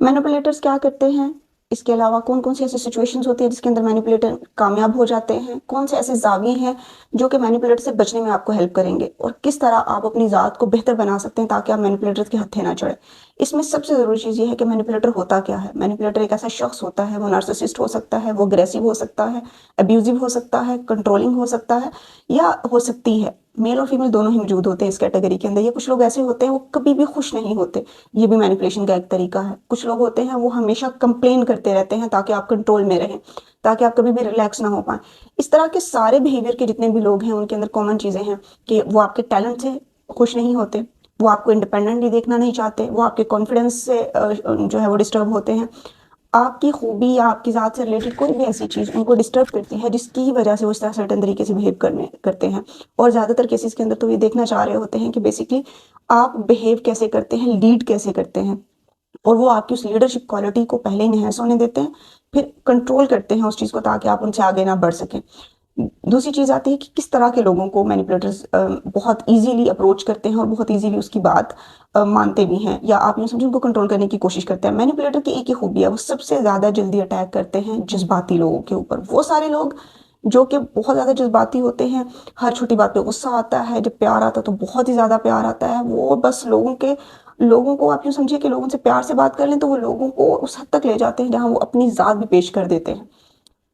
Manipulators क्या करते हैं, इसके अलावा कौन कौन सी ऐसी सिचुएशंस होती है जिसके अंदर मैनिपुलेटर कामयाब हो जाते हैं, कौन से ऐसे जाविये हैं जो कि मैनिपुलेटर से बचने में आपको हेल्प करेंगे, और किस तरह आप अपनी ज़ात को बेहतर बना सकते हैं ताकि आप मैनिपुलेटर के हत्थे ना चढ़े। इसमें सबसे ज़रूरी चीज़ ये है कि मैनिपुलेटर होता क्या है। मैनिपुलेटर एक ऐसा शख्स होता है, वो नार्सिसिस्ट हो सकता है, वो अग्रेसिव हो सकता है, अब्यूजिव हो सकता है, कंट्रोलिंग हो सकता है, या हो सकती है मेल और फीमेल दोनों ही मौजूद होते हैं इस कैटेगरी के अंदर। या कुछ लोग ऐसे होते हैं वो कभी भी खुश नहीं होते, ये भी मैनिपुलेशन का एक तरीका है। कुछ लोग होते हैं वो हमेशा कंप्लेन करते रहते हैं ताकि आप कंट्रोल में रहें, ताकि आप कभी भी रिलैक्स ना हो पाए। इस तरह के सारे बिहेवियर के जितने भी लोग हैं उनके अंदर कॉमन चीज़ें हैं कि वो आपके टैलेंट से खुश नहीं होते, वो आपको इंडिपेंडेंटली देखना नहीं चाहते, वो आपके कॉन्फिडेंस से जो है वो डिस्टर्ब होते हैं। आपकी खूबी या आपकी ज़ात से रिलेटेड कोई भी ऐसी चीज़ उनको डिस्टर्ब करती है जिसकी वजह से वो इस तरह सर्टेन तरीके से बिहेव करते हैं। और ज़्यादातर केसेस के अंदर तो ये देखना चाह रहे होते हैं कि बेसिकली आप बिहेव कैसे करते हैं, लीड कैसे करते हैं, और वो आपकी उस लीडरशिप क्वालिटी को पहले इनहेंस होने देते हैं, फिर कंट्रोल करते हैं उस चीज़ को ताकि आप उनसे आगे ना बढ़ सकें। दूसरी चीज़ आती है कि किस तरह के लोगों को मैनिपुलेटर्स बहुत इजीली अप्रोच करते हैं और बहुत इजीली उसकी बात मानते भी हैं, या आप यूँ समझें उनको कंट्रोल करने की कोशिश करते हैं। मैनिपुलेटर की एक ही खूबी है, वो सबसे ज़्यादा जल्दी अटैक करते हैं जज्बाती लोगों के ऊपर। वो सारे लोग जो कि बहुत ज़्यादा जज्बाती होते हैं, हर छोटी बात पे गुस्सा आता है, जब प्यार आता है तो बहुत ही ज़्यादा प्यार आता है, वो बस लोगों को आप यूँ समझिए कि लोगों से प्यार से बात कर लें तो वो लोगों को उस हद तक ले जाते हैं जहाँ वो अपनी ज़ात भी पेश कर देते हैं।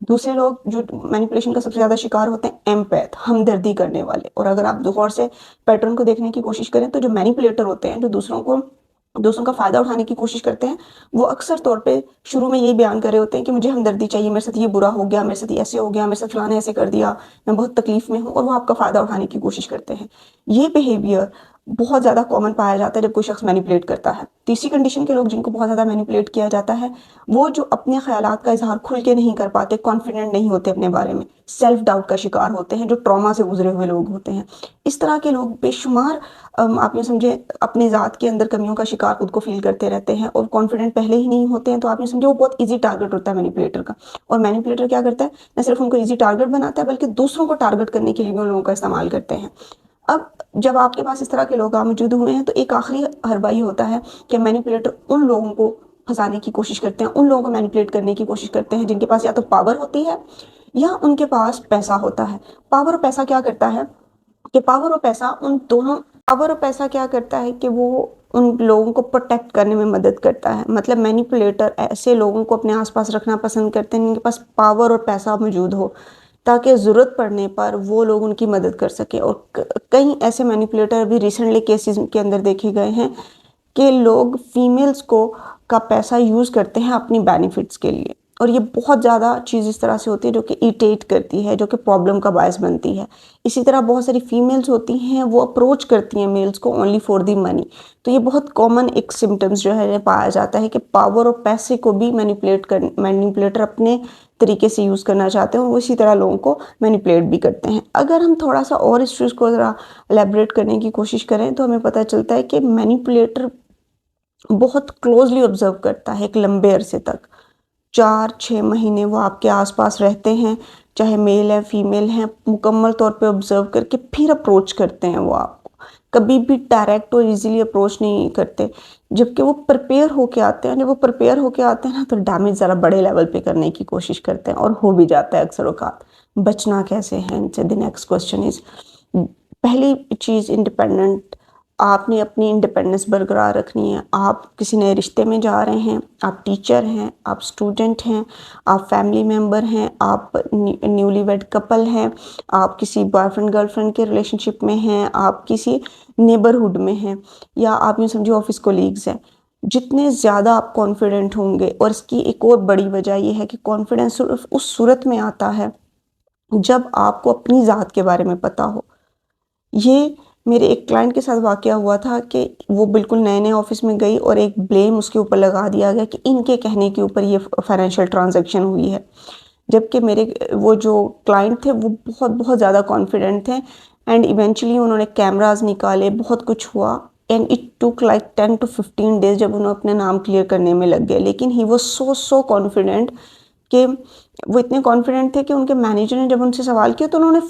दूसरे लोग जो मैनिपुलेशन का सबसे ज़्यादा शिकार होते हैं, एम्पैथ, हमदर्दी करने वाले। और अगर आप गौर से पैटर्न को देखने की कोशिश करें तो जो मैनिपुलेटर होते हैं, जो दूसरों का फ़ायदा उठाने की कोशिश करते हैं, वो अक्सर तौर पे शुरू में यही बयान कर रहे होते हैं कि मुझे हमदर्दी चाहिए, मेरे साथ ये बुरा हो गया, मेरे साथ ये ऐसे हो गया, मेरे साथ फलां ने ऐसे कर दिया, मैं बहुत तकलीफ में हूँ, और वो आपका फ़ायदा उठाने की कोशिश करते हैं। ये बिहेवियर बहुत ज़्यादा कॉमन पाया जाता है जब कोई शख्स मैनिपुलेट करता है। तीसरी कंडीशन के लोग जिनको बहुत ज़्यादा मैनिपुलेट किया जाता है, वो जो अपने ख़यालात का इजहार खुल के नहीं कर पाते, कॉन्फिडेंट नहीं होते अपने बारे में, सेल्फ डाउट का शिकार होते हैं, जो ट्रॉमा से गुजरे हुए लोग होते हैं। इस तरह के लोग बेशुमार आप ये समझे अपनी ज़ात के अंदर कमियों का शिकार खुद को फील करते रहते हैं, और कॉन्फिडेंट पहले ही नहीं होते हैं, तो आप ये समझे वो बहुत ईजी टारगेट होता है मैनिपुलेटर का। और मैनिपुलेटर क्या करता है, न सिर्फ उनको ईजी टारगेट बनाता है बल्कि दूसरों को टारगेट करने के लिए भी उन लोगों का इस्तेमाल करते हैं। अब जब आपके पास इस तरह के लोग मौजूद हुए हैं तो एक आखिरी हरबा ये होता है कि मैनिपुलेटर उन लोगों को फंसाने की कोशिश करते हैं, उन लोगों को मैनिपुलेट करने की कोशिश करते हैं जिनके पास या तो पावर होती है या उनके पास पैसा होता है। पावर और पैसा क्या करता है कि पावर और पैसा क्या करता है कि वो उन लोगों को प्रोटेक्ट करने में मदद करता है। मतलब मैनिपुलेटर ऐसे लोगों को अपने आसपास रखना पसंद करते हैं जिनके पास पावर और पैसा मौजूद हो, ताकि ज़रूरत पड़ने पर वो लोग उनकी मदद कर सके। और कई ऐसे मैनिपुलेटर भी रिसेंटली केसेस के अंदर देखे गए हैं कि लोग फीमेल्स को का पैसा यूज़ करते हैं अपनी बेनिफिट्स के लिए, और ये बहुत ज़्यादा चीज़ इस तरह से होती है जो कि इरिटेट करती है, जो कि प्रॉब्लम का बायस बनती है। इसी तरह बहुत सारी फीमेल्स होती हैं वो अप्रोच करती हैं मेल्स को ओनली फॉर दी मनी। तो ये बहुत कॉमन एक सिम्टम्स जो है पाया जाता है कि पावर और पैसे को भी मैनिपुलेटर अपने तरीके से यूज़ करना चाहते हैं, और वो इसी तरह लोगों को मैनिपुलेट भी करते हैं। अगर हम थोड़ा सा और इस चीज़ को ज़रा एलेबरेट करने की कोशिश करें तो हमें पता चलता है कि मैनिपुलेटर बहुत क्लोजली ऑब्जर्व करता है एक लंबे अरसे तक। 4-6 महीने वो आपके आसपास रहते हैं, चाहे मेल है फीमेल हैं, मुकम्मल तौर पे ऑब्जर्व करके फिर अप्रोच करते हैं वो आपको। कभी भी डायरेक्ट और इजीली अप्रोच नहीं करते, जबकि वो प्रिपेयर होके आते हैं। जब वो प्रिपेयर होके आते हैं ना तो डैमेज ज़रा बड़े लेवल पे करने की कोशिश करते हैं, और हो भी जाता है अक्सर औकात। बचना कैसे है इनसे? द नेक्स्ट क्वेश्चन इज़, पहली चीज़ इंडिपेंडेंट, आपने अपनी इंडिपेंडेंस बरकरार रखनी है। आप किसी नए रिश्ते में जा रहे हैं, आप टीचर हैं, आप स्टूडेंट हैं, आप फैमिली मेम्बर हैं, आप न्यूली वेड कपल हैं, आप किसी बॉयफ्रेंड गर्लफ्रेंड के रिलेशनशिप में हैं, आप किसी नेबरहुड में हैं, या आप यूँ समझिए ऑफिस कोलीग्स हैं। जितने ज़्यादा आप कॉन्फिडेंट होंगे, और इसकी एक और बड़ी वजह ये है कि कॉन्फिडेंस सिर्फ उस सूरत में आता है जब आपको अपनी ज़ात के बारे में पता हो। ये मेरे एक क्लाइंट के साथ वाक़या हुआ था कि वो बिल्कुल नए-नए ऑफ़िस में गई और एक ब्लेम उसके ऊपर लगा दिया गया कि इनके कहने के ऊपर ये फाइनेंशियल ट्रांज़ैक्शन हुई है। जबकि मेरे वो जो क्लाइंट थे वो बहुत ज़्यादा कॉन्फिडेंट थे, एंड इवेंचुअली उन्होंने कैमराज़ निकाले, बहुत कुछ हुआ, and it took like 10 to 15 days जब उन्होंने अपने नाम क्लियर करने में लग गए। लेकिन ही वाज़ सो कॉन्फिडेंट کہ وہ اتنے کانفیڈنٹ تھے کہ ان کے مینیجر نے جب ان سے سوال کیا تو انہوں نے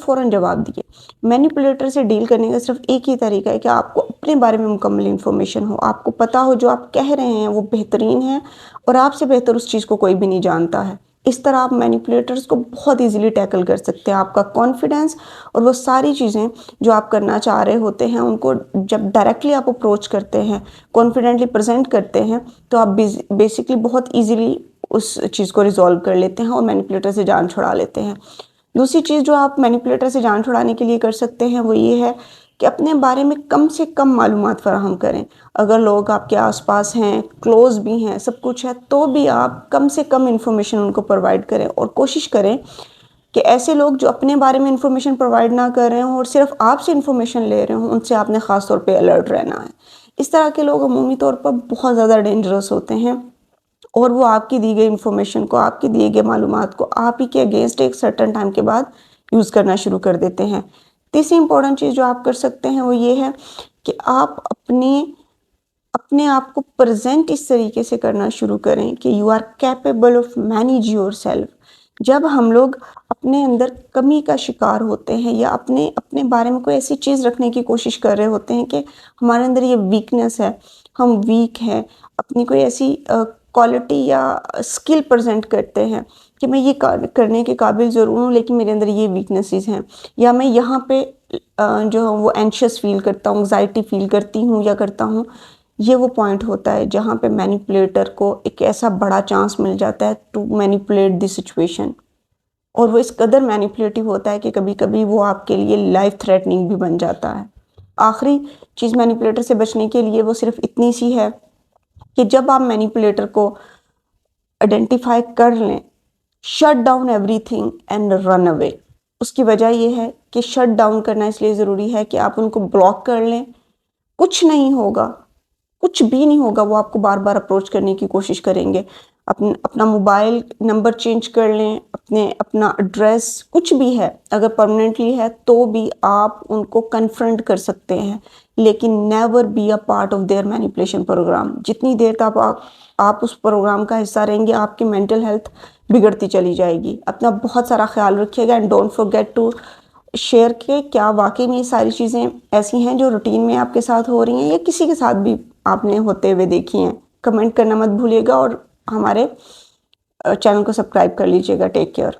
فوراً جواب دیے۔ مینیپولیٹر سے ڈیل کرنے کا صرف ایک ہی طریقہ ہے کہ آپ کو اپنے بارے میں مکمل انفارمیشن ہو، آپ کو پتہ ہو جو آپ کہہ رہے ہیں وہ بہترین ہے اور آپ سے بہتر اس چیز کو کوئی بھی نہیں جانتا ہے۔ اس طرح آپ مینیپولیٹرز کو بہت ایزیلی ٹیکل کر سکتے ہیں۔ آپ کا کانفیڈنس اور وہ ساری چیزیں جو آپ کرنا چاہ رہے ہوتے ہیں ان کو جب ڈائریکٹلی آپ اپروچ کرتے ہیں، کانفیڈنٹلی پریزنٹ کرتے ہیں، تو آپ بیسکلی بہت ایزیلی اس چیز کو ریزالو کر لیتے ہیں اور مینیپولیٹر سے جان چھڑا لیتے ہیں۔ دوسری چیز جو آپ مینیپولیٹر سے جان چھڑانے کے لیے کر سکتے ہیں وہ یہ ہے کہ اپنے بارے میں کم سے کم معلومات فراہم کریں۔ اگر لوگ آپ کے آس پاس ہیں، کلوز بھی ہیں، سب کچھ ہے، تو بھی آپ کم سے کم انفارمیشن ان کو پرووائڈ کریں اور کوشش کریں کہ ایسے لوگ جو اپنے بارے میں انفارمیشن پرووائڈ نہ کر رہے ہوں اور صرف آپ سے انفارمیشن لے رہے ہوں، ان سے آپ نے خاص طور پہ الرٹ رہنا ہے۔ اس طرح کے لوگ عمومی طور پر بہت زیادہ ڈینجرس ہوتے ہیں اور وہ آپ کی دی گئی انفارمیشن کو، آپ کی دیے گئے معلومات کو آپ ہی کے اگینسٹ ایک سرٹن ٹائم کے بعد یوز کرنا شروع کر دیتے ہیں۔ تیسری امپورٹنٹ چیز جو آپ کر سکتے ہیں وہ یہ ہے کہ آپ اپنے آپ کو پریزنٹ اس طریقے سے کرنا شروع کریں کہ you are capable of manage your self. جب ہم لوگ اپنے اندر کمی کا شکار ہوتے ہیں یا اپنے بارے میں کوئی ایسی چیز رکھنے کی کوشش کر رہے ہوتے ہیں کہ ہمارے اندر یہ ویکنس ہے، ہم ویک ہیں، اپنی کوئی ایسی کوالٹی یا اسکل پریزنٹ کرتے ہیں کہ میں یہ کرنے کے قابل ضرور ہوں لیکن میرے اندر یہ ویکنسز ہیں، یا میں یہاں پہ جو وہ اینشیس فیل کرتا ہوں، انگزائٹی فیل کرتی ہوں یا کرتا ہوں، یہ وہ پوائنٹ ہوتا ہے جہاں پہ مینیپولیٹر کو ایک ایسا بڑا چانس مل جاتا ہے ٹو مینیپولیٹ دی سچویشن، اور وہ اس قدر مینیپولیٹو ہوتا ہے کہ کبھی کبھی وہ آپ کے لیے لائف تھریٹننگ بھی بن جاتا ہے۔ آخری چیز مینیپولیٹر سے بچنے کے لیے وہ صرف اتنی سی ہے کہ جب آپ مینیپولیٹر کو آئیڈینٹیفائی کر لیں، shut down everything and run away. اس کی وجہ یہ ہے کہ شٹ ڈاؤن کرنا اس لیے ضروری ہے کہ آپ ان کو بلاک کر لیں، کچھ نہیں ہوگا، کچھ بھی نہیں ہوگا، وہ آپ کو بار بار اپروچ کرنے کی کوشش کریں گے۔ اپنا موبائل نمبر چینج کر لیں، اپنا ایڈریس کچھ بھی ہے، اگر پرماننٹلی ہے تو بھی آپ ان کو کنفرنٹ کر سکتے ہیں، لیکن never be a part of their manipulation programme. جتنی دیر تک آپ اس پروگرام کا حصہ رہیں گے، آپ کی مینٹل ہیلتھ بگڑتی چلی جائے گی۔ اپنا بہت سارا خیال رکھیے گا، and don't forget to share کہ کیا واقعی میں یہ ساری چیزیں ایسی ہیں جو روٹین میں آپ کے ساتھ ہو رہی ہیں یا کسی کے ساتھ بھی آپ نے ہوتے ہوئے دیکھی ہیں۔ کمنٹ کرنا مت بھولیے گا اور ہمارے چینل کو سبسکرائب کر لیجیے گا۔ Take care.